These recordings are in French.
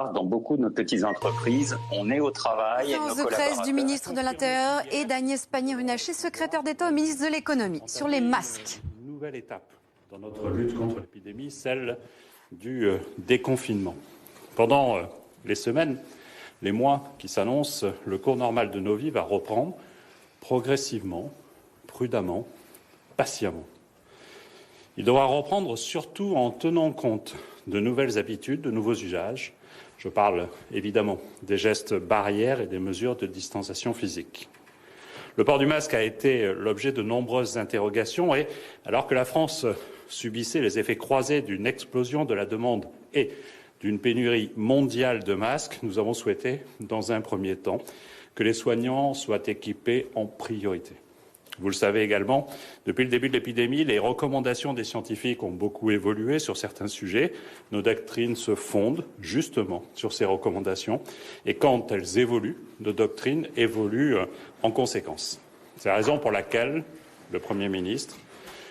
Dans beaucoup de nos petites entreprises, on est au travail. Conférence de presse du ministre de l'Intérieur et d'Agnès Pannier-Runacher, secrétaire d'État au ministre de l'Économie, sur les masques. Une nouvelle étape dans notre lutte contre l'épidémie, celle du déconfinement. Pendant les semaines, les mois qui s'annoncent, le cours normal de nos vies va reprendre progressivement, prudemment, patiemment. Il devra reprendre surtout en tenant compte de nouvelles habitudes, de nouveaux usages. Je parle évidemment des gestes barrières et des mesures de distanciation physique. Le port du masque a été l'objet de nombreuses interrogations et alors que la France subissait les effets croisés d'une explosion de la demande et d'une pénurie mondiale de masques, nous avons souhaité, dans un premier temps, que les soignants soient équipés en priorité. Vous le savez également, depuis le début de l'épidémie, les recommandations des scientifiques ont beaucoup évolué sur certains sujets. Nos doctrines se fondent justement sur ces recommandations et quand elles évoluent, nos doctrines évoluent en conséquence. C'est la raison pour laquelle le Premier ministre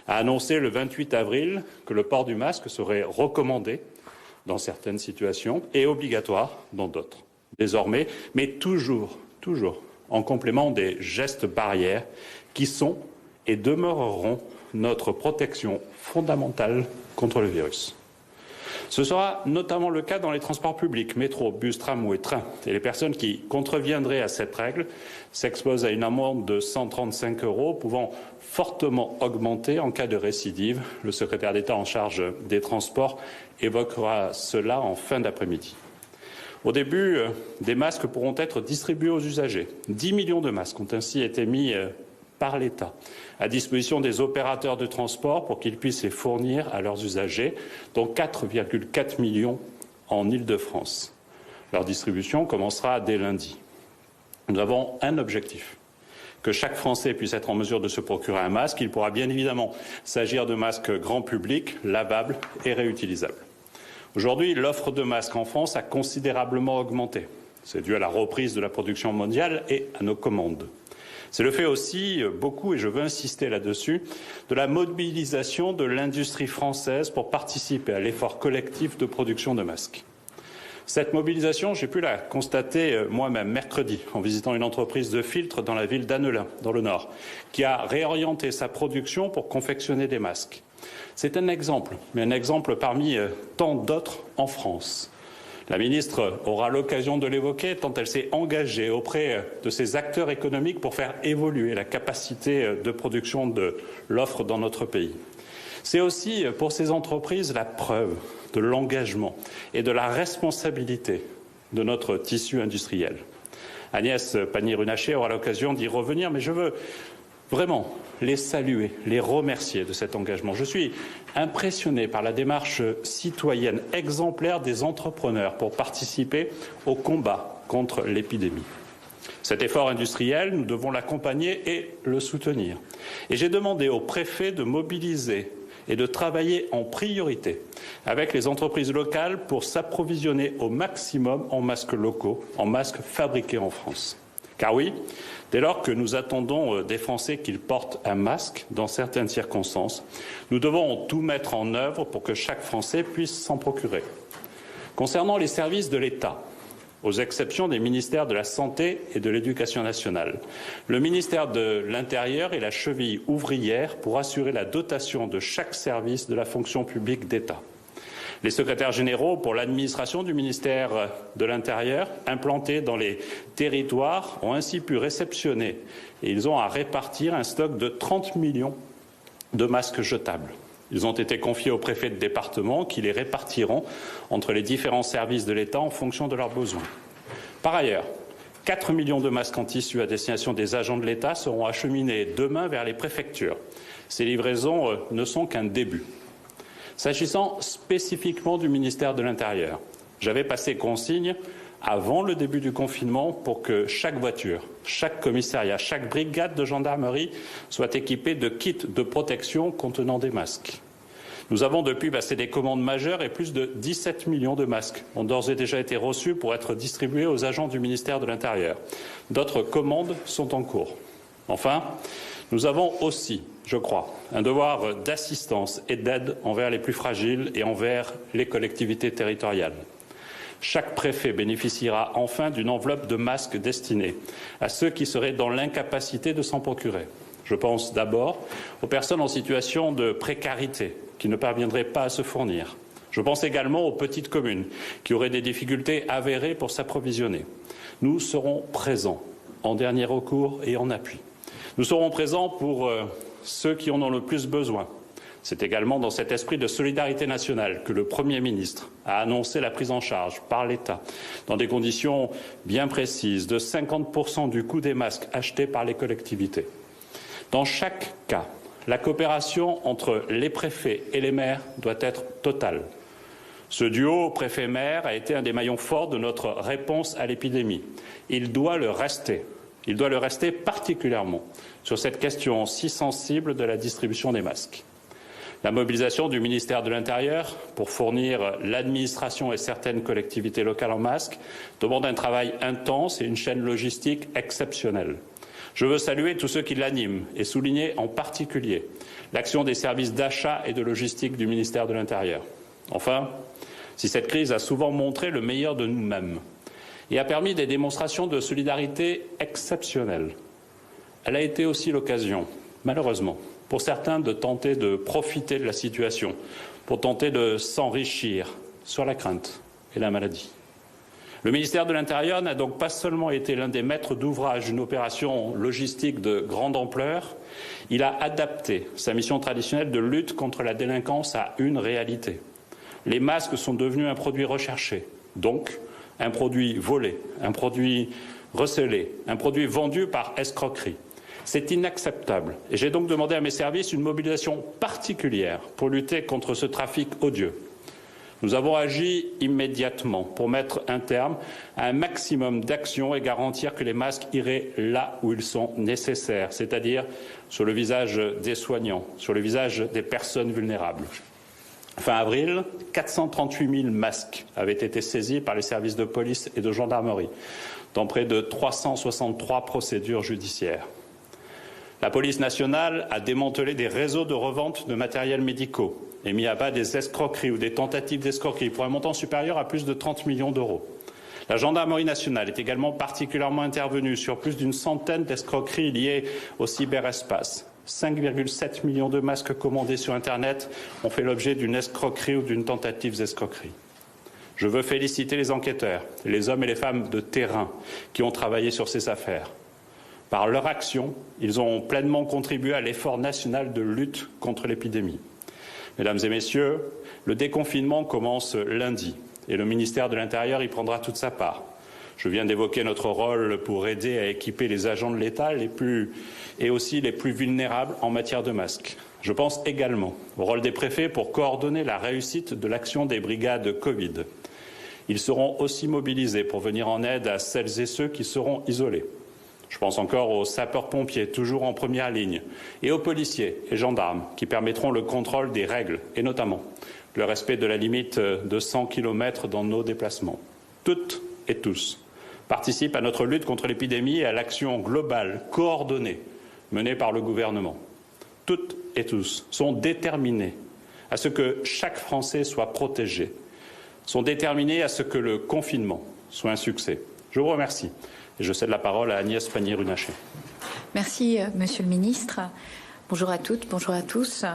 a annoncé le 28 avril que le port du masque serait recommandé dans certaines situations et obligatoire dans d'autres. Désormais, mais toujours en complément des gestes barrières qui sont et demeureront notre protection fondamentale contre le virus. Ce sera notamment le cas dans les transports publics, métro, bus, tramway, train. Et les personnes qui contreviendraient à cette règle s'exposent à une amende de 135 €, pouvant fortement augmenter en cas de récidive. Le secrétaire d'État en charge des transports évoquera cela en fin d'après-midi. Au début, des masques pourront être distribués aux usagers. 10 millions de masques ont ainsi été mis par l'État à disposition des opérateurs de transport pour qu'ils puissent les fournir à leurs usagers, dont 4,4 millions en Île-de-France. Leur distribution commencera dès lundi. Nous avons un objectif, que chaque Français puisse être en mesure de se procurer un masque. Il pourra bien évidemment s'agir de masques grand public, lavables et réutilisables. Aujourd'hui, l'offre de masques en France a considérablement augmenté. C'est dû à la reprise de la production mondiale et à nos commandes. C'est le fait aussi, beaucoup, et je veux insister là-dessus, de la mobilisation de l'industrie française pour participer à l'effort collectif de production de masques. Cette mobilisation, j'ai pu la constater moi-même mercredi en visitant une entreprise de filtres dans la ville d'Annelin, dans le Nord, qui a réorienté sa production pour confectionner des masques. C'est un exemple, mais un exemple parmi tant d'autres en France. La ministre aura l'occasion de l'évoquer tant elle s'est engagée auprès de ces acteurs économiques pour faire évoluer la capacité de production de l'offre dans notre pays. C'est aussi pour ces entreprises la preuve de l'engagement et de la responsabilité de notre tissu industriel. Agnès Pannier-Runacher aura l'occasion d'y revenir, mais je veux vraiment les saluer, les remercier de cet engagement. Je suis impressionné par la démarche citoyenne exemplaire des entrepreneurs pour participer au combat contre l'épidémie. Cet effort industriel, nous devons l'accompagner et le soutenir. Et j'ai demandé au préfet de mobiliser et de travailler en priorité avec les entreprises locales pour s'approvisionner au maximum en masques locaux, en masques fabriqués en France. Car oui, dès lors que nous attendons des Français qu'ils portent un masque dans certaines circonstances, nous devons tout mettre en œuvre pour que chaque Français puisse s'en procurer. Concernant les services de l'État, aux exceptions des ministères de la Santé et de l'Éducation nationale, le ministère de l'Intérieur est la cheville ouvrière pour assurer la dotation de chaque service de la fonction publique d'État. Les secrétaires généraux pour l'administration du ministère de l'Intérieur, implantés dans les territoires, ont ainsi pu réceptionner et ils ont à répartir un stock de 30 millions de masques jetables. Ils ont été confiés aux préfets de département qui les répartiront entre les différents services de l'État en fonction de leurs besoins. Par ailleurs, 4 millions de masques en tissu à destination des agents de l'État seront acheminés demain vers les préfectures. Ces livraisons ne sont qu'un début. S'agissant spécifiquement du ministère de l'Intérieur, j'avais passé consigne avant le début du confinement pour que chaque voiture, chaque commissariat, chaque brigade de gendarmerie soit équipée de kits de protection contenant des masques. Nous avons depuis passé des commandes majeures et plus de 17 millions de masques ont d'ores et déjà été reçus pour être distribués aux agents du ministère de l'Intérieur. D'autres commandes sont en cours. Enfin, nous avons aussi, je crois, un devoir d'assistance et d'aide envers les plus fragiles et envers les collectivités territoriales. Chaque préfet bénéficiera enfin d'une enveloppe de masques destinée à ceux qui seraient dans l'incapacité de s'en procurer. Je pense d'abord aux personnes en situation de précarité qui ne parviendraient pas à se fournir. Je pense également aux petites communes qui auraient des difficultés avérées pour s'approvisionner. Nous serons présents en dernier recours et en appui. Nous serons présents pour ceux qui en ont le plus besoin. C'est également dans cet esprit de solidarité nationale que le Premier ministre a annoncé la prise en charge par l'État, dans des conditions bien précises, de 50% du coût des masques achetés par les collectivités. Dans chaque cas, la coopération entre les préfets et les maires doit être totale. Ce duo préfet-maire a été un des maillons forts de notre réponse à l'épidémie. Il doit le rester. Il doit le rester particulièrement sur cette question si sensible de la distribution des masques. La mobilisation du ministère de l'Intérieur pour fournir l'administration et certaines collectivités locales en masques demande un travail intense et une chaîne logistique exceptionnelle. Je veux saluer tous ceux qui l'animent et souligner en particulier l'action des services d'achat et de logistique du ministère de l'Intérieur. Enfin, si cette crise a souvent montré le meilleur de nous-mêmes et a permis des démonstrations de solidarité exceptionnelles, elle a été aussi l'occasion, malheureusement, pour certains de tenter de profiter de la situation, pour tenter de s'enrichir sur la crainte et la maladie. Le ministère de l'Intérieur n'a donc pas seulement été l'un des maîtres d'ouvrage d'une opération logistique de grande ampleur, il a adapté sa mission traditionnelle de lutte contre la délinquance à une réalité. Les masques sont devenus un produit recherché, donc un produit volé, un produit recelé, un produit vendu par escroquerie. C'est inacceptable et j'ai donc demandé à mes services une mobilisation particulière pour lutter contre ce trafic odieux. Nous avons agi immédiatement pour mettre un terme à un maximum d'actions et garantir que les masques iraient là où ils sont nécessaires, c'est-à-dire sur le visage des soignants, sur le visage des personnes vulnérables. Fin avril, 438 000 masques avaient été saisis par les services de police et de gendarmerie dans près de 363 procédures judiciaires. La police nationale a démantelé des réseaux de revente de matériels médicaux et mis à bas des escroqueries ou des tentatives d'escroquerie pour un montant supérieur à plus de 30 millions d'euros. La gendarmerie nationale est également particulièrement intervenue sur plus d'une centaine d'escroqueries liées au cyberespace. 5,7 millions de masques commandés sur Internet ont fait l'objet d'une escroquerie ou d'une tentative d'escroquerie. Je veux féliciter les enquêteurs, les hommes et les femmes de terrain qui ont travaillé sur ces affaires. Par leur action, ils ont pleinement contribué à l'effort national de lutte contre l'épidémie. Mesdames et messieurs, le déconfinement commence lundi et le ministère de l'Intérieur y prendra toute sa part. Je viens d'évoquer notre rôle pour aider à équiper les agents de l'État et aussi les plus vulnérables en matière de masques. Je pense également au rôle des préfets pour coordonner la réussite de l'action des brigades Covid. Ils seront aussi mobilisés pour venir en aide à celles et ceux qui seront isolés. Je pense encore aux sapeurs-pompiers, toujours en première ligne, et aux policiers et gendarmes qui permettront le contrôle des règles, et notamment le respect de la limite de 100 km dans nos déplacements. Toutes et tous participent à notre lutte contre l'épidémie et à l'action globale, coordonnée, menée par le gouvernement. Toutes et tous sont déterminés à ce que chaque Français soit protégé, sont déterminés à ce que le confinement soit un succès. Je vous remercie. Et je cède la parole à Agnès Pannier-Runacher. Merci, Monsieur le Ministre. Bonjour à toutes, bonjour à tous.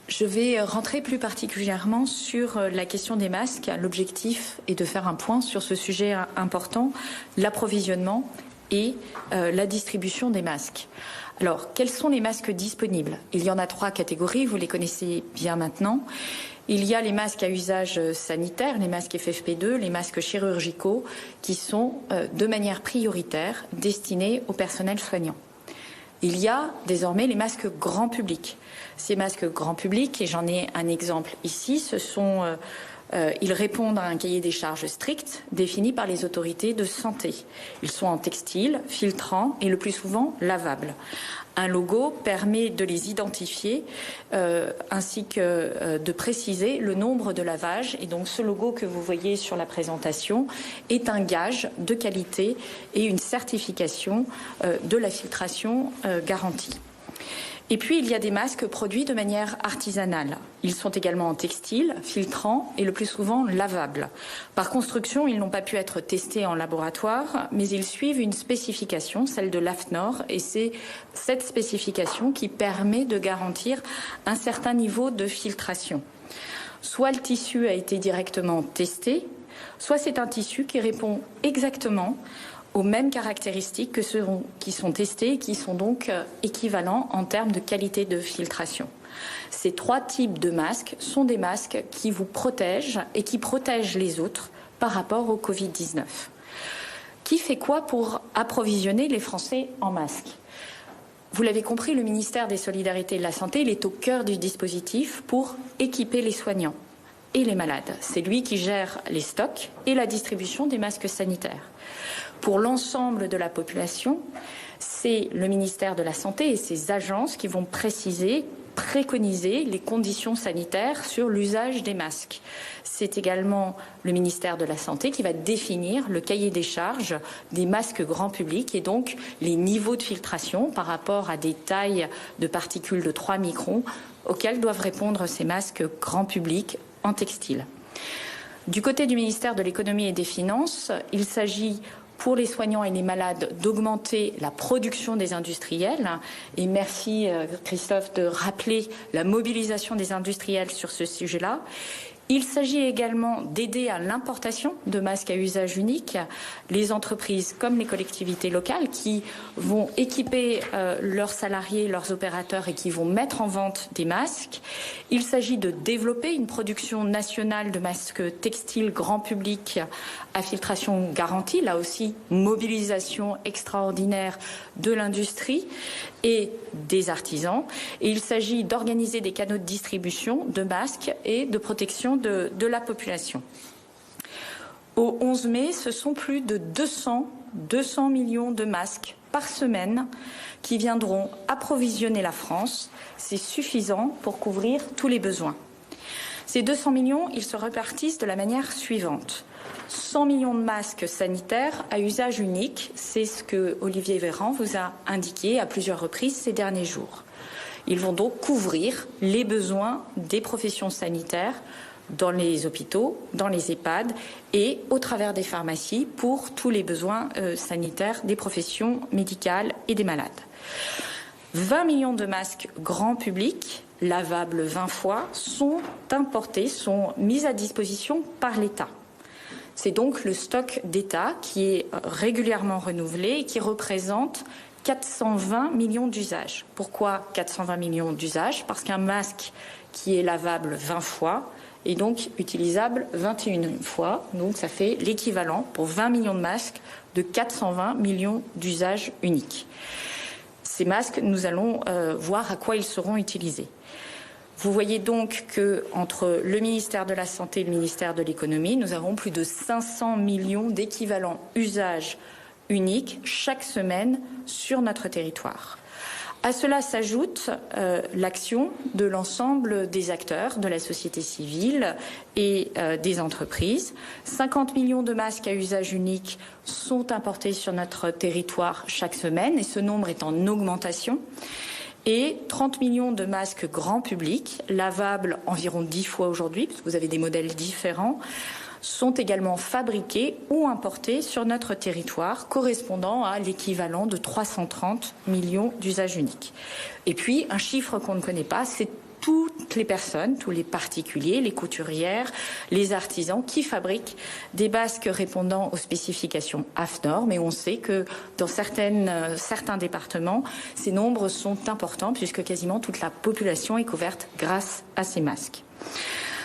Je vais rentrer plus particulièrement sur la question des masques. L'objectif est de faire un point sur ce sujet important, l'approvisionnement et la distribution des masques. Alors, quels sont les masques disponibles? Il y en a 3 catégories, vous les connaissez bien maintenant. Il y a les masques à usage sanitaire, les masques FFP2, les masques chirurgicaux, qui sont de manière prioritaire destinés au personnel soignant. Il y a désormais les masques grand public. Ces masques grand public, et j'en ai un exemple ici, ils répondent à un cahier des charges strict défini par les autorités de santé. Ils sont en textile, filtrant et le plus souvent lavables. Un logo permet de les identifier ainsi que de préciser le nombre de lavages. Et donc ce logo que vous voyez sur la présentation est un gage de qualité et une certification de la filtration garantie. Et puis, il y a des masques produits de manière artisanale. Ils sont également en textile, filtrants et le plus souvent lavables. Par construction, ils n'ont pas pu être testés en laboratoire, mais ils suivent une spécification, celle de l'AFNOR, et c'est cette spécification qui permet de garantir un certain niveau de filtration. Soit le tissu a été directement testé, soit c'est un tissu qui répond exactement aux mêmes caractéristiques que ceux qui sont testés et qui sont donc équivalents en termes de qualité de filtration. Ces 3 types de masques sont des masques qui vous protègent et qui protègent les autres par rapport au Covid-19. Qui fait quoi pour approvisionner les Français en masques ? Vous l'avez compris, le ministère des Solidarités et de la Santé, il est au cœur du dispositif pour équiper les soignants et les malades. C'est lui qui gère les stocks et la distribution des masques sanitaires. Pour l'ensemble de la population, c'est le ministère de la Santé et ses agences qui vont préconiser les conditions sanitaires sur l'usage des masques. C'est également le ministère de la Santé qui va définir le cahier des charges des masques grand public et donc les niveaux de filtration par rapport à des tailles de particules de 3 microns auxquelles doivent répondre ces masques grand public en textile. Du côté du ministère de l'Économie et des Finances, il s'agit pour les soignants et les malades d'augmenter la production des industriels. Et merci Christophe de rappeler la mobilisation des industriels sur ce sujet-là. Il s'agit également d'aider à l'importation de masques à usage unique, les entreprises comme les collectivités locales qui vont équiper leurs salariés, leurs opérateurs et qui vont mettre en vente des masques. Il s'agit de développer une production nationale de masques textiles grand public à filtration garantie, là aussi mobilisation extraordinaire de l'industrie et des artisans. Et il s'agit d'organiser des canaux de distribution de masques et de protection de la population. Au 11 mai, ce sont plus de 200 millions de masques par semaine qui viendront approvisionner la France. C'est suffisant pour couvrir tous les besoins. Ces 200 millions, ils se répartissent de la manière suivante. 100 millions de masques sanitaires à usage unique, c'est ce que Olivier Véran vous a indiqué à plusieurs reprises ces derniers jours. Ils vont donc couvrir les besoins des professions sanitaires dans les hôpitaux, dans les EHPAD et au travers des pharmacies pour tous les besoins sanitaires des professions médicales et des malades. 20 millions de masques grand public, lavables 20 fois, sont importés, sont mis à disposition par l'État. C'est donc le stock d'État qui est régulièrement renouvelé et qui représente 420 millions d'usages. Pourquoi 420 millions d'usages ? Parce qu'un masque qui est lavable 20 fois est donc utilisable 21 fois. Donc ça fait l'équivalent pour 20 millions de masques de 420 millions d'usages uniques. Ces masques, nous allons voir à quoi ils seront utilisés. Vous voyez donc qu'entre le ministère de la Santé et le ministère de l'Économie, nous avons plus de 500 millions d'équivalents usages uniques chaque semaine sur notre territoire. À cela s'ajoute l'action de l'ensemble des acteurs de la société civile et des entreprises. 50 millions de masques à usage unique sont importés sur notre territoire chaque semaine et ce nombre est en augmentation. Et 30 millions de masques grand public, lavables environ 10 fois aujourd'hui, parce que vous avez des modèles différents, sont également fabriqués ou importés sur notre territoire, correspondant à l'équivalent de 330 millions d'usages uniques. Et puis, un chiffre qu'on ne connaît pas, c'est toutes les personnes, tous les particuliers, les couturières, les artisans qui fabriquent des masques répondant aux spécifications AFNOR. Mais on sait que dans certains départements, ces nombres sont importants puisque quasiment toute la population est couverte grâce à ces masques.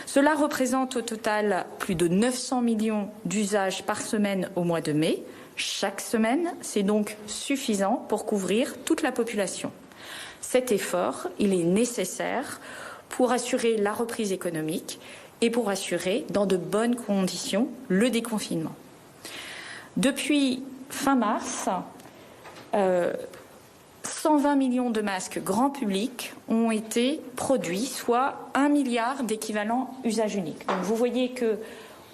Cela représente au total plus de 900 millions d'usages par semaine au mois de mai. Chaque semaine, c'est donc suffisant pour couvrir toute la population. Cet effort, il est nécessaire pour assurer la reprise économique et pour assurer dans de bonnes conditions le déconfinement. Depuis fin mars, 120 millions de masques grand public ont été produits, soit 1 milliard d'équivalents usage unique. Donc vous voyez que,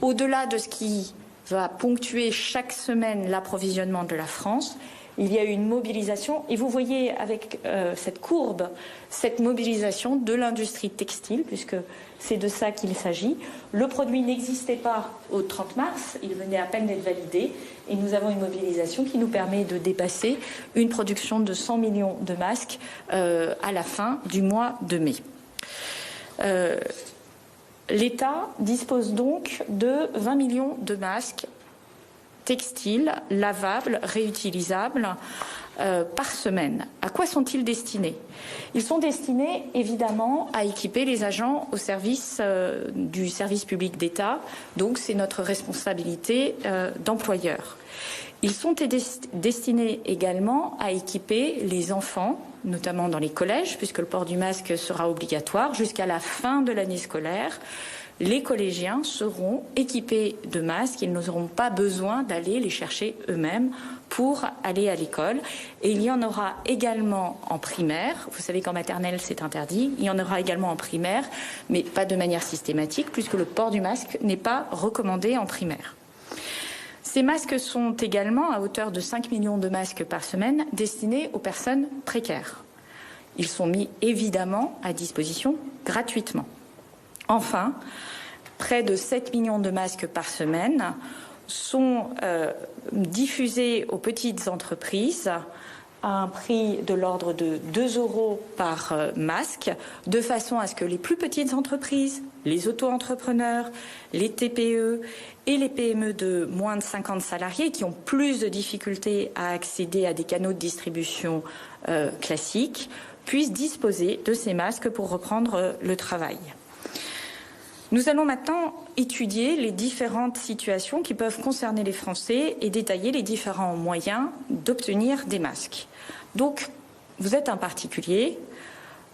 au-delà de ce qui va ponctuer chaque semaine l'approvisionnement de la France, il y a eu une mobilisation, et vous voyez avec cette courbe, cette mobilisation de l'industrie textile, puisque c'est de ça qu'il s'agit. Le produit n'existait pas au 30 mars, il venait à peine d'être validé, et nous avons une mobilisation qui nous permet de dépasser une production de 100 millions de masques à la fin du mois de mai. L'État dispose donc de 20 millions de masques textiles, lavables, réutilisables par semaine. À quoi sont-ils destinés? Ils sont destinés évidemment à équiper les agents au service du service public d'État, donc c'est notre responsabilité d'employeur. Ils sont destinés également à équiper les enfants, notamment dans les collèges, puisque le port du masque sera obligatoire jusqu'à la fin de l'année scolaire. Les collégiens seront équipés de masques, ils n'auront pas besoin d'aller les chercher eux-mêmes pour aller à l'école. Et il y en aura également en primaire, vous savez qu'en maternelle c'est interdit, il y en aura également en primaire, mais pas de manière systématique, puisque le port du masque n'est pas recommandé en primaire. Ces masques sont également, à hauteur de 5 millions de masques par semaine, destinés aux personnes précaires. Ils sont mis évidemment à disposition gratuitement. Enfin, près de 7 millions de masques par semaine sont diffusés aux petites entreprises à un prix de l'ordre de 2 € par masque, de façon à ce que les plus petites entreprises, les auto-entrepreneurs, les TPE et les PME de moins de 50 salariés qui ont plus de difficultés à accéder à des canaux de distribution classiques puissent disposer de ces masques pour reprendre le travail. Nous allons maintenant étudier les différentes situations qui peuvent concerner les Français et détailler les différents moyens d'obtenir des masques. Donc, vous êtes un particulier,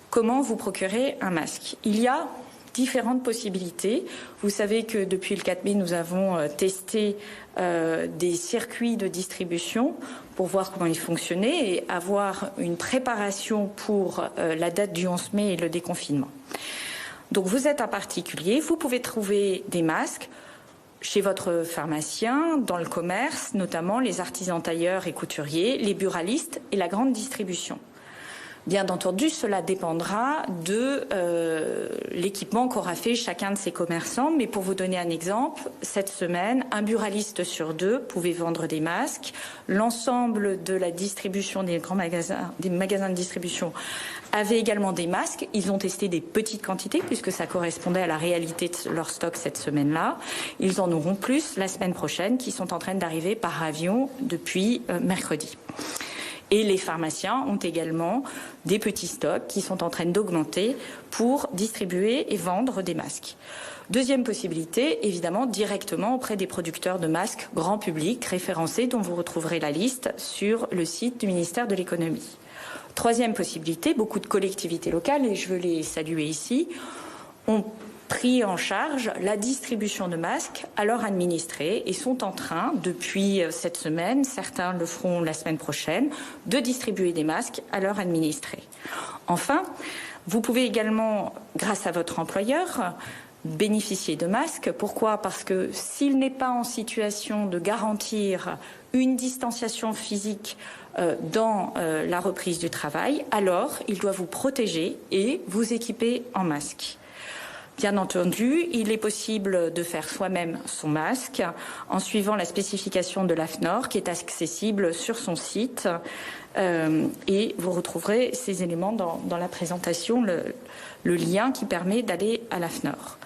comment vous procurer un masque? Il y a différentes possibilités. Vous savez que depuis le 4 mai, nous avons testé des circuits de distribution pour voir comment ils fonctionnaient et avoir une préparation pour la date du 11 mai et le déconfinement. Donc vous êtes un particulier, vous pouvez trouver des masques chez votre pharmacien, dans le commerce, notamment les artisans tailleurs et couturiers, les buralistes et la grande distribution. Bien entendu, cela dépendra de l'équipement qu'aura fait chacun de ces commerçants. Mais pour vous donner un exemple, cette semaine, un buraliste sur 2 pouvait vendre des masques. L'ensemble de la distribution des grands magasins, des magasins de distribution, avait également des masques. Ils ont testé des petites quantités puisque ça correspondait à la réalité de leur stock cette semaine-là. Ils en auront plus la semaine prochaine, qui sont en train d'arriver par avion depuis mercredi. Et les pharmaciens ont également des petits stocks qui sont en train d'augmenter pour distribuer et vendre des masques. Deuxième possibilité, évidemment, directement auprès des producteurs de masques grand public référencés, dont vous retrouverez la liste sur le site du ministère de l'Économie. Troisième possibilité, beaucoup de collectivités locales, et je veux les saluer ici, ont pris en charge la distribution de masques à leurs administrés et sont en train, depuis cette semaine, certains le feront la semaine prochaine, de distribuer des masques à leurs administrés. Enfin, vous pouvez également, grâce à votre employeur, bénéficier de masques. Pourquoi? Parce que s'il n'est pas en situation de garantir une distanciation physique dans la reprise du travail, alors il doit vous protéger et vous équiper en masque. Bien entendu, il est possible de faire soi-même son masque en suivant la spécification de l'AFNOR qui est accessible sur son site et vous retrouverez ces éléments dans la présentation, le lien qui permet d'aller à l'AFNOR.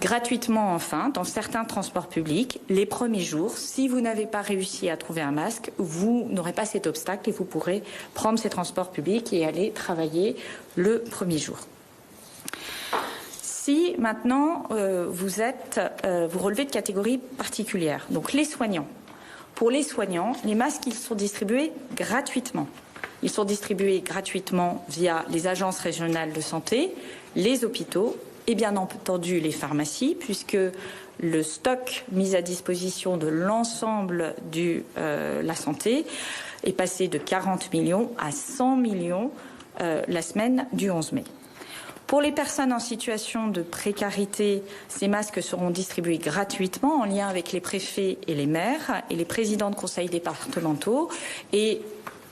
Gratuitement enfin, dans certains transports publics, les premiers jours, si vous n'avez pas réussi à trouver un masque, vous n'aurez pas cet obstacle et vous pourrez prendre ces transports publics et aller travailler le premier jour. Si maintenant vous relevez de catégories particulières, donc les soignants. Pour les soignants, les masques, ils sont distribués gratuitement. Ils sont distribués gratuitement via les agences régionales de santé, les hôpitaux et bien entendu les pharmacies, puisque le stock mis à disposition de l'ensemble de la santé est passé de 40 millions à 100 millions la semaine du 11 mai. Pour les personnes en situation de précarité, ces masques seront distribués gratuitement en lien avec les préfets et les maires et les présidents de conseils départementaux. Et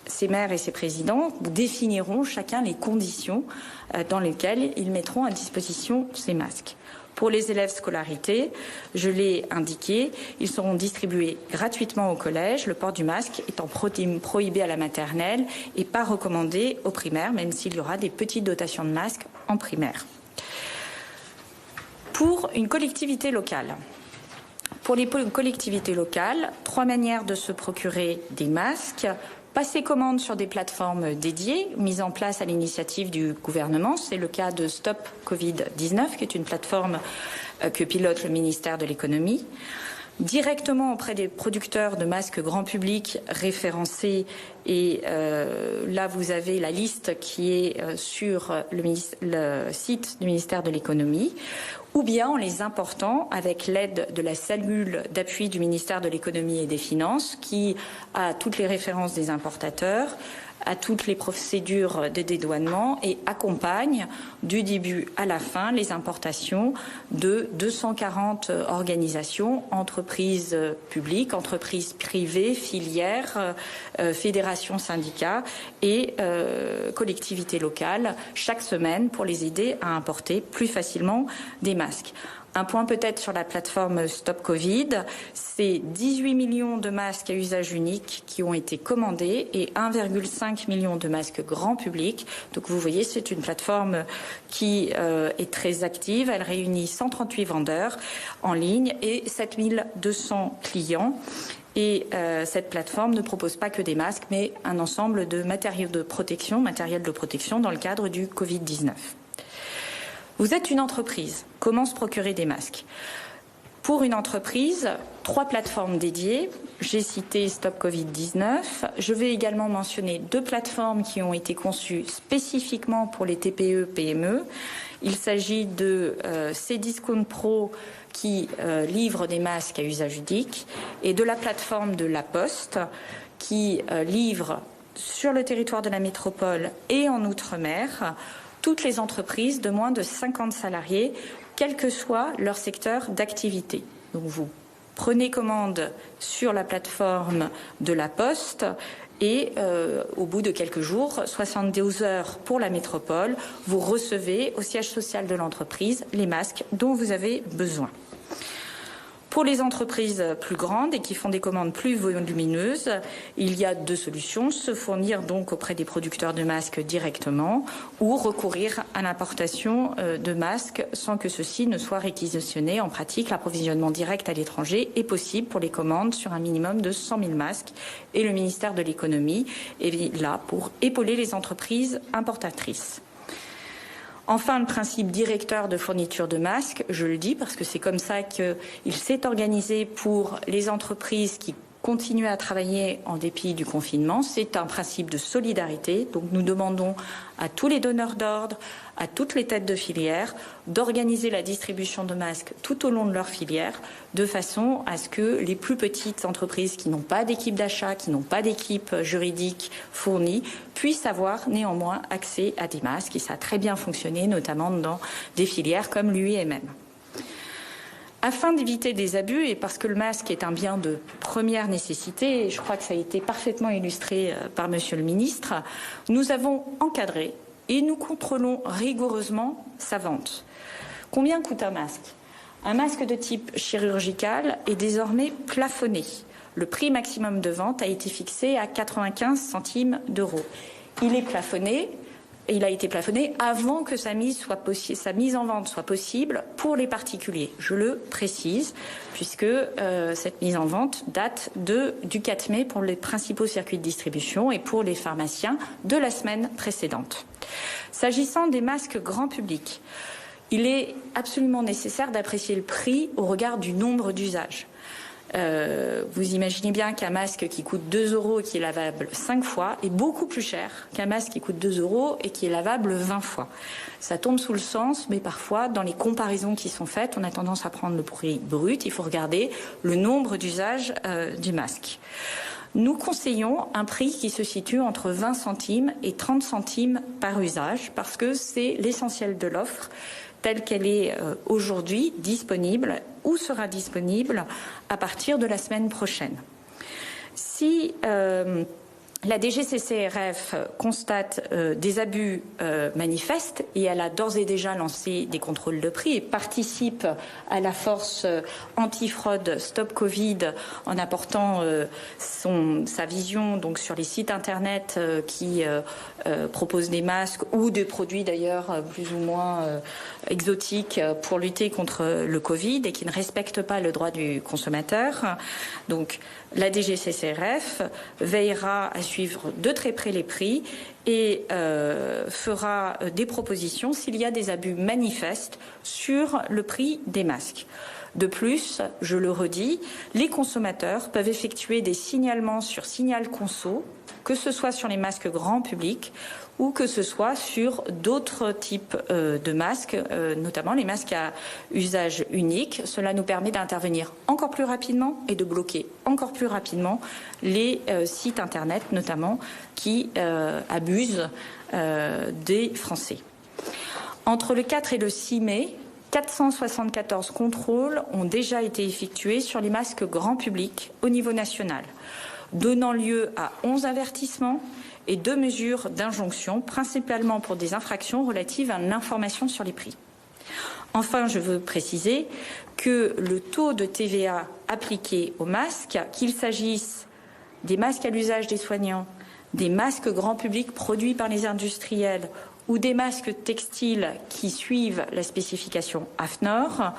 ces maires et ces présidents définiront chacun les conditions dans lesquelles ils mettront à disposition ces masques. Pour les élèves scolarités, je l'ai indiqué, ils seront distribués gratuitement au collège, le port du masque étant prohibé à la maternelle et pas recommandé au primaire, même s'il y aura des petites dotations de masques en primaire. Pour une collectivité locale. Pour les collectivités locales, 3 manières de se procurer des masques. Passer commande sur des plateformes dédiées, mises en place à l'initiative du gouvernement. C'est le cas de Stop Covid-19, qui est une plateforme que pilote le ministère de l'économie. Directement auprès des producteurs de masques grand public référencés. Et là, vous avez la liste qui est sur le site du ministère de l'économie. Ou bien en les important avec l'aide de la cellule d'appui du ministère de l'économie et des finances qui a toutes les références des importateurs, a toutes les procédures de dédouanement et accompagne du début à la fin les importations de 240 organisations, entreprises publiques, entreprises privées, filières, fédérations, syndicats et collectivités locales chaque semaine pour les aider à importer plus facilement des masques. Un point peut-être sur la plateforme Stop Covid, c'est 18 millions de masques à usage unique qui ont été commandés et 1,5 million de masques grand public. Donc vous voyez, c'est une plateforme qui est très active. Elle réunit 138 vendeurs en ligne et 7200 clients. Et cette plateforme ne propose pas que des masques, mais un ensemble de matériel de protection dans le cadre du Covid-19. Vous êtes une entreprise. Comment se procurer des masques? Pour une entreprise, 3 plateformes dédiées. J'ai cité Stop Covid-19. Je vais également mentionner 2 plateformes qui ont été conçues spécifiquement pour les TPE-PME. Il s'agit de Cdiscount Pro qui livre des masques à usage unique et de la plateforme de La Poste qui livre sur le territoire de la métropole et en Outre-mer toutes les entreprises de moins de 50 salariés, quel que soit leur secteur d'activité. Donc vous prenez commande sur la plateforme de La Poste et au bout de quelques jours, 72 heures pour la métropole, vous recevez au siège social de l'entreprise les masques dont vous avez besoin. Pour les entreprises plus grandes et qui font des commandes plus volumineuses, il y a 2 solutions. Se fournir donc auprès des producteurs de masques directement ou recourir à l'importation de masques sans que ceux-ci ne soient réquisitionnés. En pratique, l'approvisionnement direct à l'étranger est possible pour les commandes sur un minimum de 100 000 masques. Et le ministère de l'économie est là pour épauler les entreprises importatrices. Enfin, le principe directeur de fourniture de masques, je le dis parce que c'est comme ça qu'il s'est organisé pour les entreprises qui continuent à travailler en dépit du confinement. C'est un principe de solidarité. Donc nous demandons à tous les donneurs d'ordre, à toutes les têtes de filière, d'organiser la distribution de masques tout au long de leur filière, de façon à ce que les plus petites entreprises qui n'ont pas d'équipe d'achat, qui n'ont pas d'équipe juridique fournie, puissent avoir néanmoins accès à des masques. Et ça a très bien fonctionné, notamment dans des filières comme l'UIMM. Afin d'éviter des abus, et parce que le masque est un bien de première nécessité, et je crois que ça a été parfaitement illustré par Monsieur le Ministre, nous avons encadré et nous contrôlons rigoureusement sa vente. Combien coûte un masque? Un masque de type chirurgical est désormais plafonné. Le prix maximum de vente a été fixé à 95 centimes d'euros. Il est plafonné. Il a été plafonné avant que sa mise en vente soit possible pour les particuliers. Je le précise, puisque cette mise en vente date du 4 mai pour les principaux circuits de distribution et pour les pharmaciens de la semaine précédente. S'agissant des masques grand public, il est absolument nécessaire d'apprécier le prix au regard du nombre d'usages. Vous imaginez bien qu'un masque qui coûte 2 € et qui est lavable 5 fois est beaucoup plus cher qu'un masque qui coûte 2 € et qui est lavable 20 fois. Ça tombe sous le sens, mais parfois, dans les comparaisons qui sont faites, on a tendance à prendre le prix brut. Il faut regarder le nombre d'usages du masque. Nous conseillons un prix qui se situe entre 20 centimes et 30 centimes par usage, parce que c'est l'essentiel de l'offre telle qu'elle est aujourd'hui disponible ou sera disponible à partir de la semaine prochaine. Si La DGCCRF constate des abus manifestes et elle a d'ores et déjà lancé des contrôles de prix et participe à la force antifraude Stop Covid en apportant sa vision donc sur les sites internet qui proposent des masques ou des produits d'ailleurs plus ou moins exotiques pour lutter contre le Covid et qui ne respectent pas le droit du consommateur. Donc la DGCCRF veillera à suivre de très près les prix et fera des propositions s'il y a des abus manifestes sur le prix des masques. De plus, je le redis, les consommateurs peuvent effectuer des signalements sur Signal Conso, que ce soit sur les masques grand public ou que ce soit sur d'autres types de masques, notamment les masques à usage unique. Cela nous permet d'intervenir encore plus rapidement et de bloquer encore plus rapidement les sites Internet, notamment, qui abusent des Français. Entre le 4 et le 6 mai, 474 contrôles ont déjà été effectués sur les masques grand public au niveau national, donnant lieu à 11 avertissements et 2 mesures d'injonction, principalement pour des infractions relatives à l'information sur les prix. Enfin, je veux préciser que le taux de TVA appliqué aux masques, qu'il s'agisse des masques à l'usage des soignants, des masques grand public produits par les industriels ou des masques textiles qui suivent la spécification AFNOR,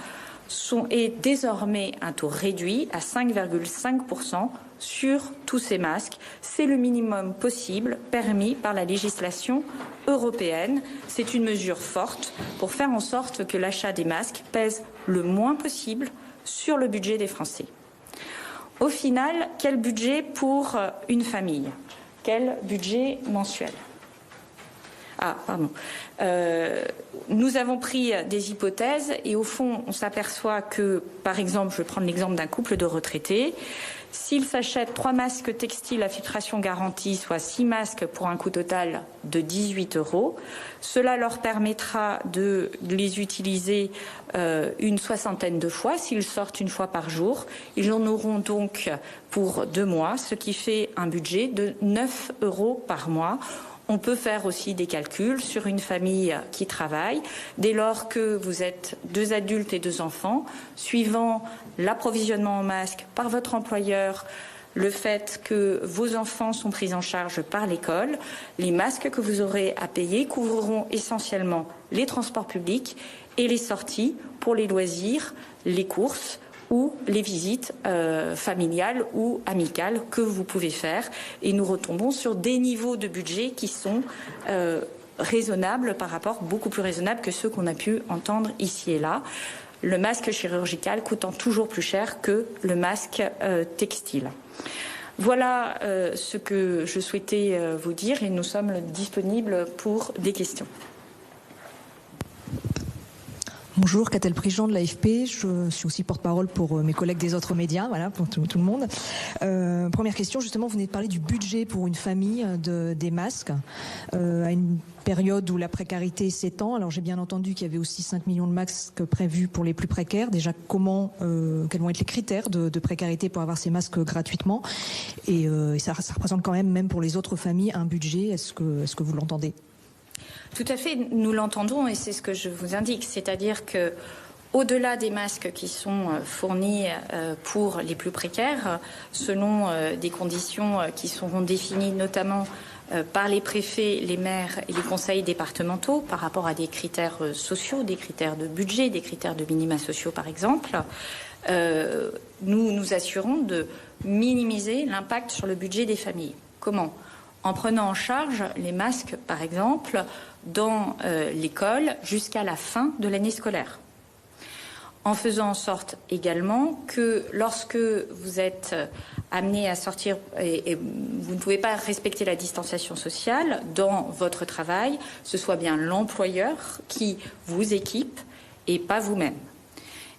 est désormais un taux réduit à 5,5% sur tous ces masques. C'est le minimum possible permis par la législation européenne. C'est une mesure forte pour faire en sorte que l'achat des masques pèse le moins possible sur le budget des Français. Au final, quel budget pour une famille? Quel budget mensuel? Nous avons pris des hypothèses et au fond, on s'aperçoit que, par exemple, je vais prendre l'exemple d'un couple de retraités, s'ils s'achètent 3 masques textiles à filtration garantie, soit 6 masques pour un coût total de 18 €, cela leur permettra de les utiliser une soixantaine de fois. S'ils sortent une fois par jour, ils en auront donc pour 2 mois, ce qui fait un budget de 9 € par mois. On peut faire aussi des calculs sur une famille qui travaille. Dès lors que vous êtes 2 adultes et 2 enfants, suivant l'approvisionnement en masques par votre employeur, le fait que vos enfants sont pris en charge par l'école, les masques que vous aurez à payer couvriront essentiellement les transports publics et les sorties pour les loisirs, les courses ou les visites familiales ou amicales que vous pouvez faire. Et nous retombons sur des niveaux de budget qui sont raisonnables par rapport, beaucoup plus raisonnables que ceux qu'on a pu entendre ici et là. Le masque chirurgical coûtant toujours plus cher que le masque textile. Voilà ce que je souhaitais vous dire et nous sommes disponibles pour des questions. Bonjour, Catel Prigent de l'AFP. Je suis aussi porte-parole pour mes collègues des autres médias, voilà, pour tout le monde. Première question, justement, vous venez de parler du budget pour une famille des masques à une période où la précarité s'étend. Alors j'ai bien entendu qu'il y avait aussi 5 millions de masques prévus pour les plus précaires. Déjà, quels vont être les critères de précarité pour avoir ces masques gratuitement? Et ça représente quand même pour les autres familles, un budget. Est-ce que vous l'entendez? Tout à fait, nous l'entendons et c'est ce que je vous indique, c'est-à-dire que au-delà des masques qui sont fournis pour les plus précaires, selon des conditions qui seront définies notamment par les préfets, les maires et les conseils départementaux par rapport à des critères sociaux, des critères de budget, des critères de minima sociaux par exemple, nous nous assurons de minimiser l'impact sur le budget des familles. Comment ? En prenant en charge les masques, par exemple, dans l'école jusqu'à la fin de l'année scolaire. En faisant en sorte également que lorsque vous êtes amené à sortir et vous ne pouvez pas respecter la distanciation sociale dans votre travail, ce soit bien l'employeur qui vous équipe et pas vous-même.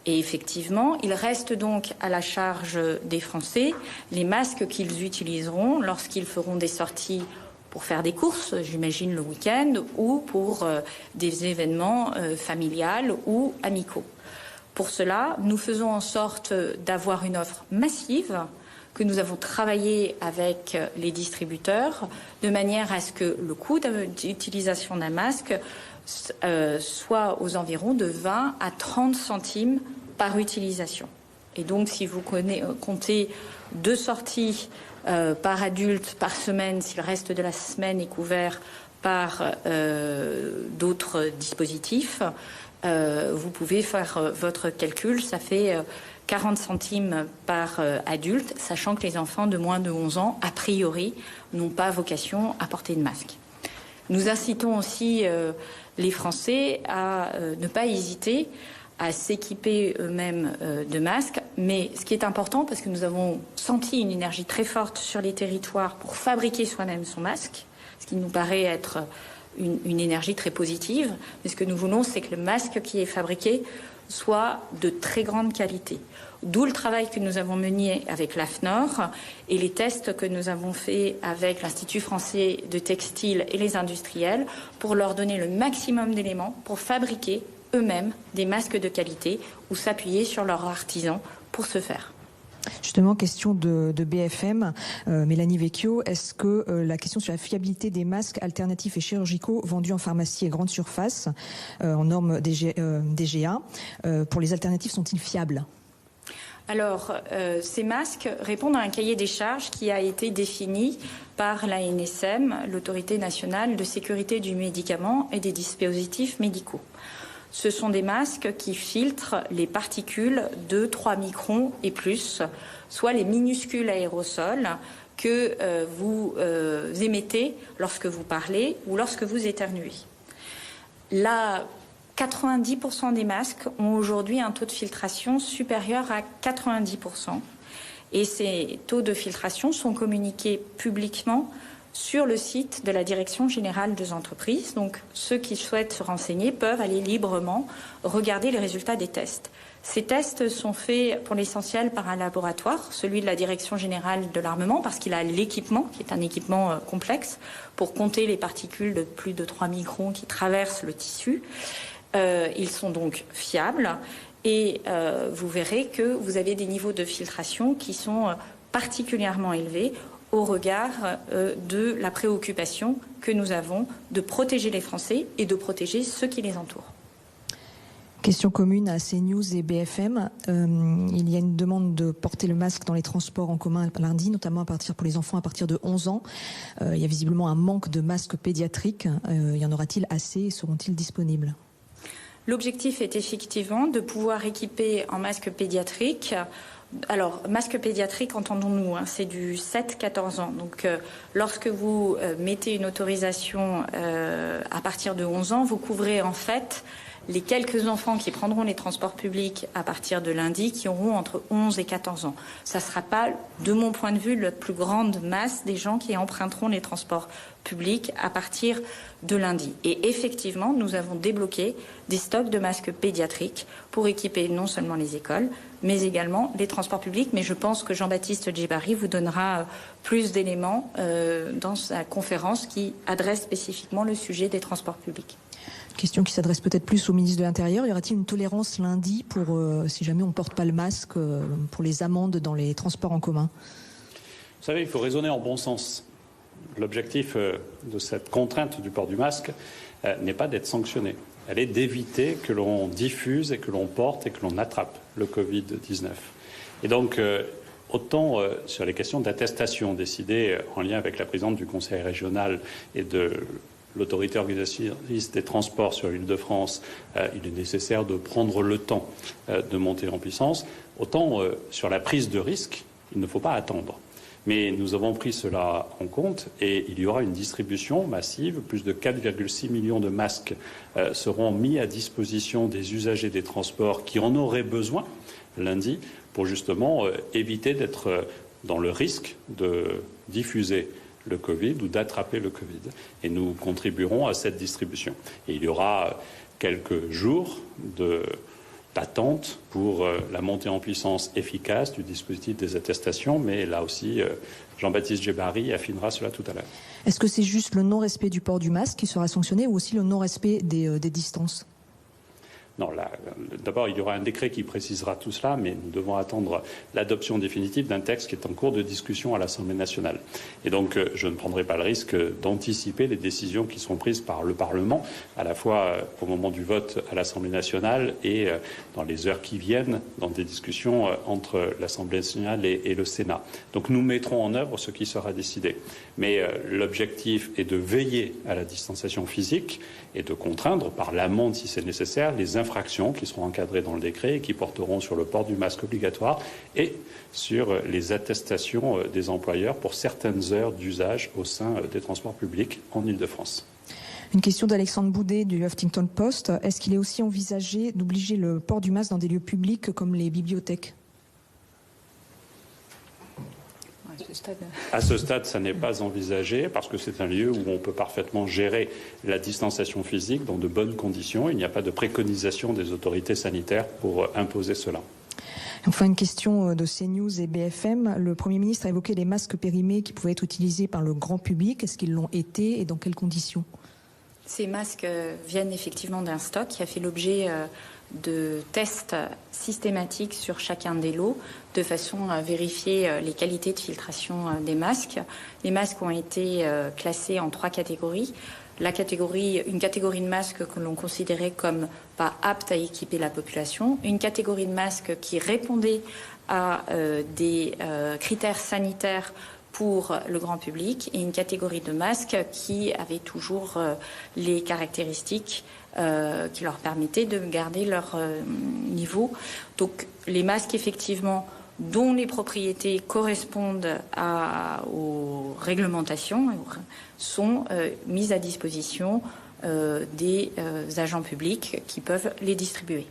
Et effectivement, il reste donc à la charge des Français les masques qu'ils utiliseront lorsqu'ils feront des sorties pour faire des courses, j'imagine le week-end, ou pour des événements familiales ou amicaux. Pour cela, nous faisons en sorte d'avoir une offre massive que nous avons travaillé avec les distributeurs de manière à ce que le coût d'utilisation d'un masque soit aux environs de 20 à 30 centimes par utilisation. Et donc, si vous comptez 2 sorties par adulte par semaine, si le reste de la semaine est couvert par d'autres dispositifs, vous pouvez faire votre calcul. Ça fait 40 centimes par adulte, sachant que les enfants de moins de 11 ans, a priori, n'ont pas vocation à porter de masque. Nous incitons aussi les Français à ne pas hésiter à s'équiper eux-mêmes de masques. Mais ce qui est important, parce que nous avons senti une énergie très forte sur les territoires pour fabriquer soi-même son masque, ce qui nous paraît être une énergie très positive. Mais ce que nous voulons, c'est que le masque qui est fabriqué soit de très grande qualité. D'où le travail que nous avons mené avec l'AFNOR et les tests que nous avons faits avec l'Institut français de textile et les industriels pour leur donner le maximum d'éléments pour fabriquer eux-mêmes des masques de qualité ou s'appuyer sur leurs artisans pour ce faire. Justement, question de BFM, Mélanie Vecchio, est-ce que la question sur la fiabilité des masques alternatifs et chirurgicaux vendus en pharmacie et grande surface en normes DGA, pour les alternatifs, sont-ils fiables ? Alors, ces masques répondent à un cahier des charges qui a été défini par l'ANSM, l'Autorité nationale de sécurité du médicament et des dispositifs médicaux. Ce sont des masques qui filtrent les particules de 3 microns et plus, soit les minuscules aérosols que vous émettez lorsque vous parlez ou lorsque vous éternuez. Là, 90% des masques ont aujourd'hui un taux de filtration supérieur à 90%. Et ces taux de filtration sont communiqués publiquement sur le site de la Direction générale des entreprises. Donc, ceux qui souhaitent se renseigner peuvent aller librement regarder les résultats des tests. Ces tests sont faits pour l'essentiel par un laboratoire, celui de la Direction générale de l'armement, parce qu'il a l'équipement, qui est un équipement complexe, pour compter les particules de plus de 3 microns qui traversent le tissu. Ils sont donc fiables et vous verrez que vous avez des niveaux de filtration qui sont particulièrement élevés au regard de la préoccupation que nous avons de protéger les Français et de protéger ceux qui les entourent. Question commune à CNews et BFM. Il y a une demande de porter le masque dans les transports en commun lundi, notamment pour les enfants à partir de 11 ans. Il y a visiblement un manque de masques pédiatriques. Y en aura-t-il assez et seront-ils disponibles ? L'objectif est effectivement de pouvoir équiper en masque pédiatrique. Alors, masque pédiatrique, entendons-nous, c'est du 7-14 ans. Donc, lorsque vous mettez une autorisation à partir de 11 ans, vous couvrez en fait les quelques enfants qui prendront les transports publics à partir de lundi, qui auront entre 11 et 14 ans. Ça ne sera pas, de mon point de vue, la plus grande masse des gens qui emprunteront les transports publics à partir de lundi. Et effectivement, nous avons débloqué des stocks de masques pédiatriques pour équiper non seulement les écoles, mais également les transports publics. Mais je pense que Jean-Baptiste Djebari vous donnera plus d'éléments dans sa conférence qui adresse spécifiquement le sujet des transports publics. Question qui s'adresse peut-être plus au ministre de l'Intérieur. Y aura-t-il une tolérance lundi pour, si jamais on ne porte pas le masque, pour les amendes dans les transports en commun ? Vous savez, il faut raisonner en bon sens. L'objectif de cette contrainte du port du masque n'est pas d'être sanctionné. Elle est d'éviter que l'on diffuse et que l'on porte et que l'on attrape le Covid-19. Et donc, autant sur les questions d'attestation décidées en lien avec la présidente du Conseil régional et de l'autorité organisatrice des transports sur l'Île-de-France, il est nécessaire de prendre le temps de monter en puissance. Autant sur la prise de risque, il ne faut pas attendre. Mais nous avons pris cela en compte et il y aura une distribution massive. Plus de 4,6 millions de masques seront mis à disposition des usagers des transports qui en auraient besoin lundi pour justement éviter d'être dans le risque de diffuser le Covid ou d'attraper le Covid. Et nous contribuerons à cette distribution. Et il y aura quelques jours d'attente pour la montée en puissance efficace du dispositif des attestations, mais là aussi, Jean-Baptiste Djebari affinera cela tout à l'heure. Est-ce que c'est juste le non-respect du port du masque qui sera sanctionné ou aussi le non-respect des distances ? Non, d'abord, il y aura un décret qui précisera tout cela, mais nous devons attendre l'adoption définitive d'un texte qui est en cours de discussion à l'Assemblée nationale. Et donc, je ne prendrai pas le risque d'anticiper les décisions qui seront prises par le Parlement, à la fois au moment du vote à l'Assemblée nationale et dans les heures qui viennent, dans des discussions entre l'Assemblée nationale et le Sénat. Donc, nous mettrons en œuvre ce qui sera décidé. Mais l'objectif est de veiller à la distanciation physique et de contraindre par l'amende, si c'est nécessaire, les infractions qui seront encadrées dans le décret et qui porteront sur le port du masque obligatoire et sur les attestations des employeurs pour certaines heures d'usage au sein des transports publics en Île-de-France. Une question d'Alexandre Boudet du Huffington Post. Est-ce qu'il est aussi envisagé d'obliger le port du masque dans des lieux publics comme les bibliothèques ? À ce stade, ça n'est pas envisagé parce que c'est un lieu où on peut parfaitement gérer la distanciation physique dans de bonnes conditions. Il n'y a pas de préconisation des autorités sanitaires pour imposer cela. Enfin, une question de CNews et BFM. Le Premier ministre a évoqué les masques périmés qui pouvaient être utilisés par le grand public. Est-ce qu'ils l'ont été et dans quelles conditions ? Ces masques viennent effectivement d'un stock qui a fait l'objet de tests systématiques sur chacun des lots de façon à vérifier les qualités de filtration des masques. Les masques ont été classés en 3 catégories. Une catégorie de masques que l'on considérait comme pas apte à équiper la population, une catégorie de masques qui répondait à des critères sanitaires pour le grand public et une catégorie de masques qui avait toujours les caractéristiques qui leur permettaient de garder leur niveau. Donc les masques effectivement dont les propriétés correspondent aux réglementations sont mises à disposition des agents publics qui peuvent les distribuer.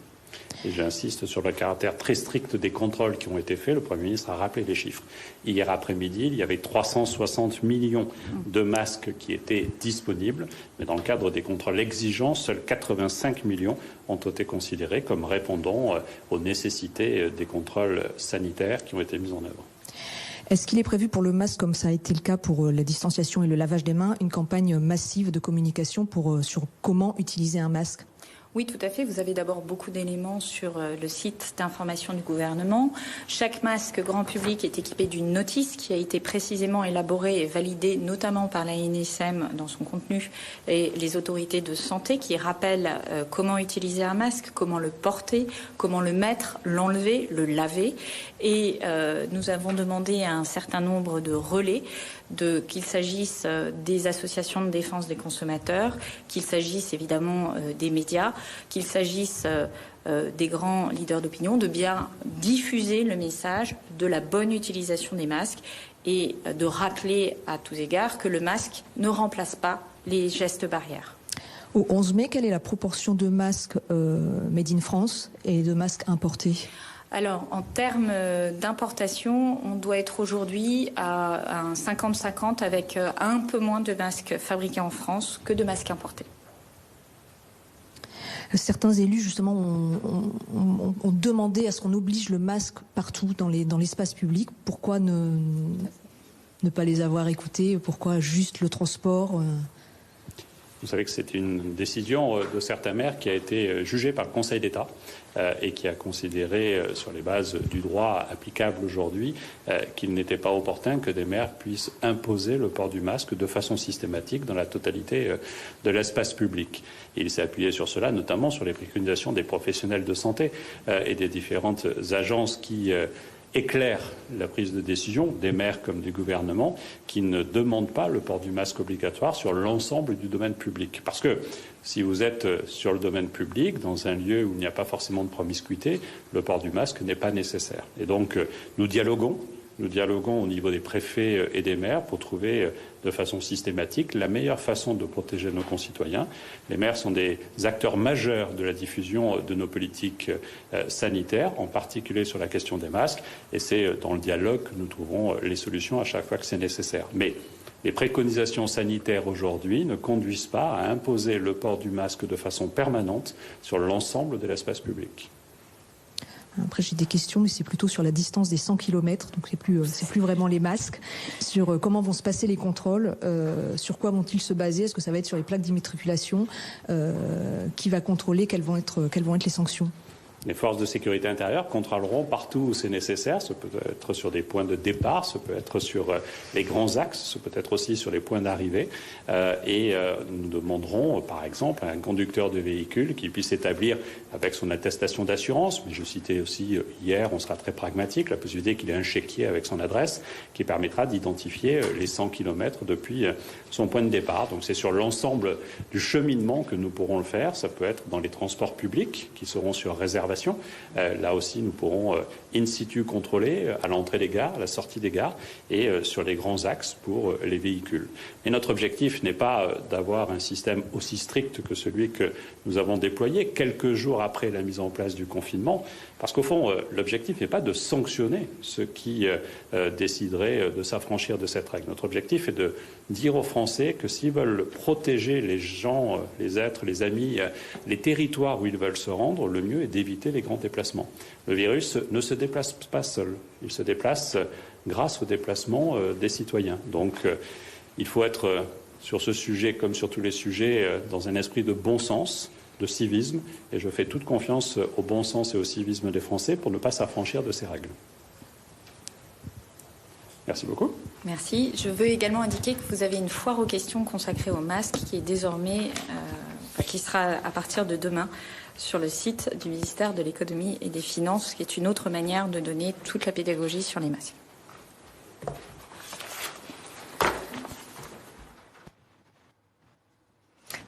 Et j'insiste sur le caractère très strict des contrôles qui ont été faits. Le Premier ministre a rappelé les chiffres. Hier après-midi, il y avait 360 millions de masques qui étaient disponibles. Mais dans le cadre des contrôles exigeants, seuls 85 millions ont été considérés comme répondant aux nécessités des contrôles sanitaires qui ont été mis en œuvre. Est-ce qu'il est prévu pour le masque, comme ça a été le cas pour la distanciation et le lavage des mains, une campagne massive de communication sur comment utiliser un masque ? Oui, tout à fait. Vous avez d'abord beaucoup d'éléments sur le site d'information du gouvernement. Chaque masque grand public est équipé d'une notice qui a été précisément élaborée et validée notamment par la NSM dans son contenu et les autorités de santé qui rappellent comment utiliser un masque, comment le porter, comment le mettre, l'enlever, le laver. Et nous avons demandé à un certain nombre de relais, qu'il s'agisse des associations de défense des consommateurs, qu'il s'agisse évidemment des médias, qu'il s'agisse des grands leaders d'opinion, de bien diffuser le message de la bonne utilisation des masques et de rappeler à tous égards que le masque ne remplace pas les gestes barrières. Au 11 mai, quelle est la proportion de masques made in France et de masques importés ? Alors, en termes d'importation, on doit être aujourd'hui à un 50-50 avec un peu moins de masques fabriqués en France que de masques importés. Certains élus, justement, ont demandé à ce qu'on oblige le masque partout dans l'espace public. Pourquoi ne pas les avoir écoutés ? Pourquoi juste le transport ? Vous savez que c'est une décision de certains maires qui a été jugée par le Conseil d'État et qui a considéré, sur les bases du droit applicable aujourd'hui, qu'il n'était pas opportun que des maires puissent imposer le port du masque de façon systématique dans la totalité de l'espace public. Et il s'est appuyé sur cela, notamment sur les préconisations des professionnels de santé et des différentes agences qui éclaire la prise de décision des maires comme du gouvernement qui ne demandent pas le port du masque obligatoire sur l'ensemble du domaine public. Parce que si vous êtes sur le domaine public, dans un lieu où il n'y a pas forcément de promiscuité, le port du masque n'est pas nécessaire. Et donc, nous dialoguons au niveau des préfets et des maires pour trouver de façon systématique la meilleure façon de protéger nos concitoyens. Les maires sont des acteurs majeurs de la diffusion de nos politiques sanitaires, en particulier sur la question des masques, et c'est dans le dialogue que nous trouverons les solutions à chaque fois que c'est nécessaire. Mais les préconisations sanitaires aujourd'hui ne conduisent pas à imposer le port du masque de façon permanente sur l'ensemble de l'espace public. Après, j'ai des questions, mais c'est plutôt sur la distance des 100 km, donc c'est plus vraiment les masques. Sur comment vont se passer les contrôles, sur quoi vont-ils se baser? Est-ce que ça va être sur les plaques d'immatriculation? Qui va contrôler? Quelles vont être les sanctions? Les forces de sécurité intérieure contrôleront partout où c'est nécessaire. Ça peut être sur des points de départ, ça peut être sur les grands axes, ça peut être aussi sur les points d'arrivée. Nous demanderons, par exemple, à un conducteur de véhicule qui puisse établir avec son attestation d'assurance, mais je citais aussi hier, on sera très pragmatique, la possibilité qu'il ait un chéquier avec son adresse qui permettra d'identifier les 100 km depuis son point de départ. Donc c'est sur l'ensemble du cheminement que nous pourrons le faire. Ça peut être dans les transports publics qui seront sur réservation. Là aussi, nous pourrons in situ contrôler à l'entrée des gares, à la sortie des gares et sur les grands axes pour les véhicules. Mais notre objectif n'est pas d'avoir un système aussi strict que celui que nous avons déployé quelques jours après la mise en place du confinement, parce qu'au fond, l'objectif n'est pas de sanctionner ceux qui décideraient de s'affranchir de cette règle. Notre objectif est de dire aux Français que s'ils veulent protéger les gens, les êtres, les amis, les territoires où ils veulent se rendre, le mieux est d'éviter les grands déplacements. Le virus ne se déplace pas seul, il se déplace grâce au déplacement des citoyens. Donc il faut être sur ce sujet comme sur tous les sujets dans un esprit de bon sens, de civisme, et je fais toute confiance au bon sens et au civisme des Français pour ne pas s'affranchir de ces règles. Merci beaucoup. Merci. Je veux également indiquer que vous avez une foire aux questions consacrée aux masques qui est désormais, qui sera à partir de demain sur le site du ministère de l'Économie et des Finances, qui est une autre manière de donner toute la pédagogie sur les masques.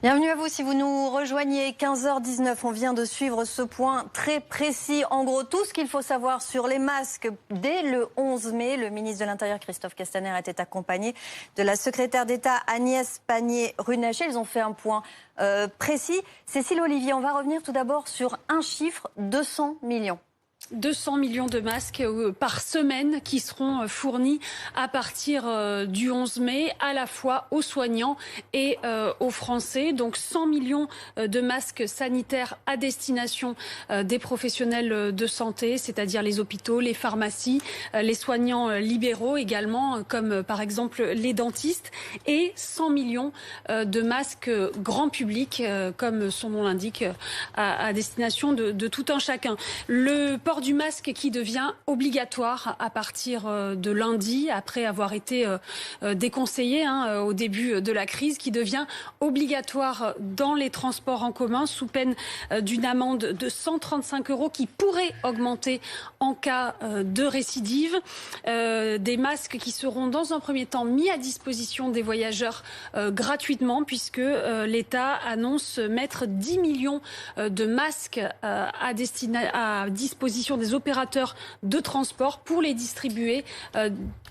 Bienvenue à vous si vous nous rejoignez, 15h19, on vient de suivre ce point très précis. En gros, tout ce qu'il faut savoir sur les masques dès le 11 mai. Le ministre de l'Intérieur, Christophe Castaner, était accompagné de la secrétaire d'État Agnès Pannier-Runacher. Ils ont fait un point précis. Cécile Olivier, on va revenir tout d'abord sur un chiffre, 200 millions. 200 millions de masques par semaine qui seront fournis à partir du 11 mai, à la fois aux soignants et aux Français. Donc 100 millions de masques sanitaires à destination des professionnels de santé, c'est-à-dire les hôpitaux, les pharmacies, les soignants libéraux également, comme par exemple les dentistes, et 100 millions de masques grand public, comme son nom l'indique, à destination de tout un chacun. Le port du masque qui devient obligatoire à partir de lundi, après avoir été déconseillé au début de la crise, qui devient obligatoire dans les transports en commun sous peine d'une amende de 135 € qui pourrait augmenter en cas de récidive. Des masques qui seront dans un premier temps mis à disposition des voyageurs gratuitement, puisque l'État annonce mettre 10 millions de masques à disposition des opérateurs de transport pour les distribuer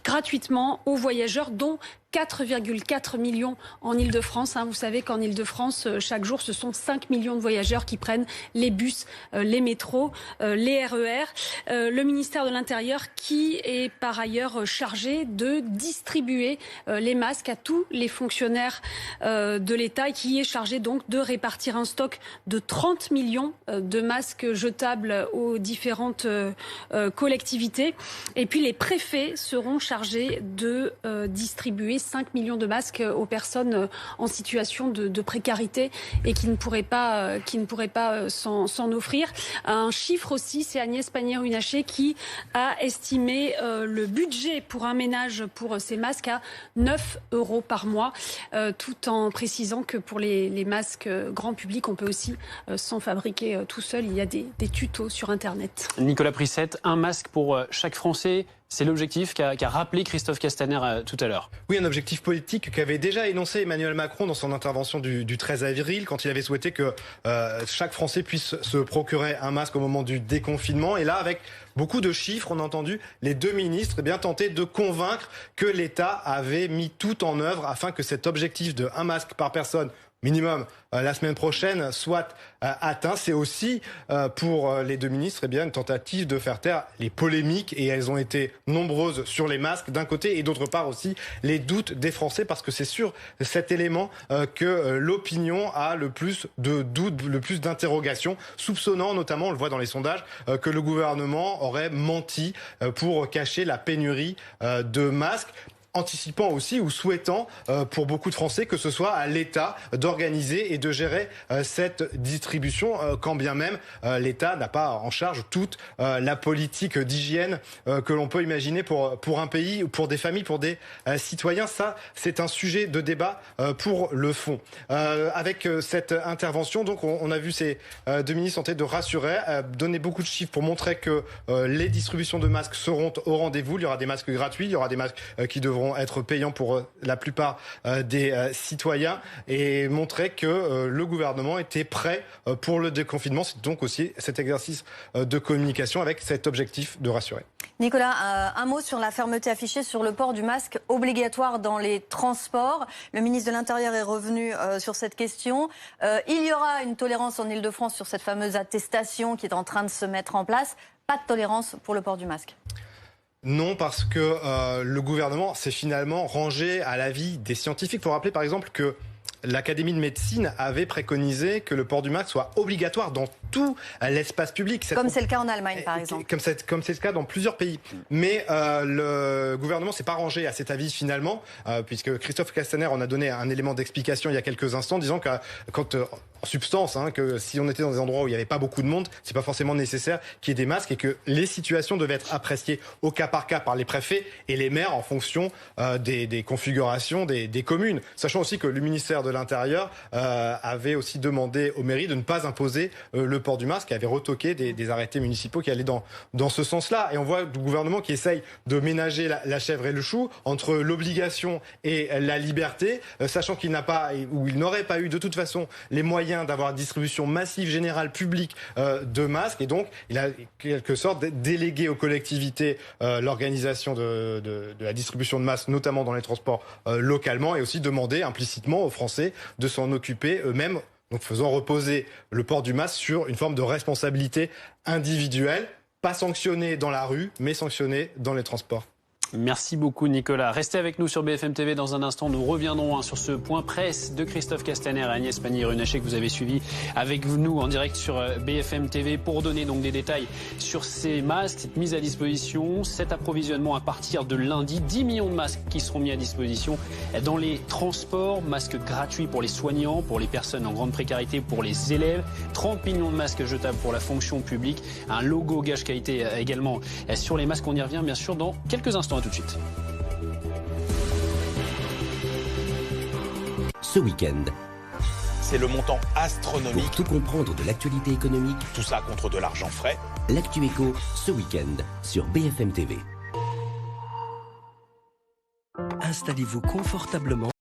gratuitement aux voyageurs, dont 4,4 millions en Ile-de-France. Vous savez qu'en Ile-de-France, chaque jour, ce sont 5 millions de voyageurs qui prennent les bus, les métros, les RER. Le ministère de l'Intérieur qui est par ailleurs chargé de distribuer les masques à tous les fonctionnaires de l'État et qui est chargé donc de répartir un stock de 30 millions de masques jetables aux différentes collectivités. Et puis les préfets seront chargés de distribuer 5 millions de masques aux personnes en situation de précarité et qui ne pourraient pas s'en offrir. Un chiffre aussi, c'est Agnès Pannier-Runacher qui a estimé le budget pour un ménage pour ces masques à 9 € par mois, tout en précisant que pour les masques grand public, on peut aussi s'en fabriquer tout seul. Il y a des tutos sur Internet. Nicolas Prissette, un masque pour chaque Français. C'est l'objectif qu'a rappelé Christophe Castaner tout à l'heure. Oui, un objectif politique qu'avait déjà énoncé Emmanuel Macron dans son intervention du 13 avril, quand il avait souhaité que chaque Français puisse se procurer un masque au moment du déconfinement. Et là, avec beaucoup de chiffres, on a entendu les deux ministres tenter de convaincre que l'État avait mis tout en œuvre afin que cet objectif de un masque par personne minimum la semaine prochaine soit atteint. C'est aussi pour les deux ministres une tentative de faire taire les polémiques, et elles ont été nombreuses sur les masques d'un côté, et d'autre part aussi les doutes des Français, parce que c'est sur cet élément que l'opinion a le plus de doutes, le plus d'interrogations, soupçonnant notamment, on le voit dans les sondages, que le gouvernement aurait menti pour cacher la pénurie de masques, anticipant aussi ou souhaitant pour beaucoup de Français que ce soit à l'État d'organiser et de gérer cette distribution, quand bien même l'État n'a pas en charge toute la politique d'hygiène que l'on peut imaginer pour un pays, ou pour des familles, pour des citoyens. Ça, c'est un sujet de débat pour le fond. Avec cette intervention, donc, on a vu ces deux ministres tenter de rassurer, donner beaucoup de chiffres pour montrer que les distributions de masques seront au rendez-vous. Il y aura des masques gratuits, il y aura des masques qui devront être payants pour la plupart des citoyens, et montrer que le gouvernement était prêt pour le déconfinement. C'est donc aussi cet exercice de communication avec cet objectif de rassurer. Nicolas, un mot sur la fermeté affichée sur le port du masque obligatoire dans les transports. Le ministre de l'Intérieur est revenu sur cette question. Il y aura une tolérance en Ile-de-France sur cette fameuse attestation qui est en train de se mettre en place. Pas de tolérance pour le port du masque. Non, parce que le gouvernement s'est finalement rangé à l'avis des scientifiques. Il faut rappeler par exemple que l'Académie de médecine avait préconisé que le port du masque soit obligatoire dans tout l'espace public. Comme c'est le cas en Allemagne, par exemple. Comme c'est le cas dans plusieurs pays. Mais le gouvernement s'est pas rangé à cet avis finalement, puisque Christophe Castaner en a donné un élément d'explication il y a quelques instants, disant que quand en substance, que si on était dans des endroits où il n'y avait pas beaucoup de monde, c'est pas forcément nécessaire qu'il y ait des masques, et que les situations devaient être appréciées au cas par cas par les préfets et les maires en fonction des configurations des communes. Sachant aussi que le ministère de l'Intérieur avait aussi demandé aux mairies de ne pas imposer le port du masque, et avait retoqué des arrêtés municipaux qui allaient dans ce sens-là. Et on voit le gouvernement qui essaye de ménager la chèvre et le chou entre l'obligation et la liberté, sachant qu'il n'a pas, ou il n'aurait pas eu de toute façon les moyens d'avoir une distribution massive, générale, publique de masques, et donc il a quelque sorte délégué aux collectivités l'organisation de la distribution de masques, notamment dans les transports localement, et aussi demandé implicitement aux Français de s'en occuper eux-mêmes, donc faisant reposer le port du masque sur une forme de responsabilité individuelle, pas sanctionnée dans la rue, mais sanctionnée dans les transports. Merci beaucoup Nicolas. Restez avec nous sur BFM TV dans un instant. Nous reviendrons sur ce point presse de Christophe Castaner et Agnès Pannier-Runacher que vous avez suivi avec nous en direct sur BFM TV pour donner donc des détails sur ces masques, cette mise à disposition, cet approvisionnement à partir de lundi. 10 millions de masques qui seront mis à disposition dans les transports, masques gratuits pour les soignants, pour les personnes en grande précarité, pour les élèves, 30 millions de masques jetables pour la fonction publique, un logo gage qualité également sur les masques. On y revient bien sûr dans quelques instants. Tout de suite. Ce week-end, c'est le montant astronomique. Pour tout comprendre de l'actualité économique, tout ça contre de l'argent frais. L'Actu Éco, ce week-end, sur BFM TV. Installez-vous confortablement.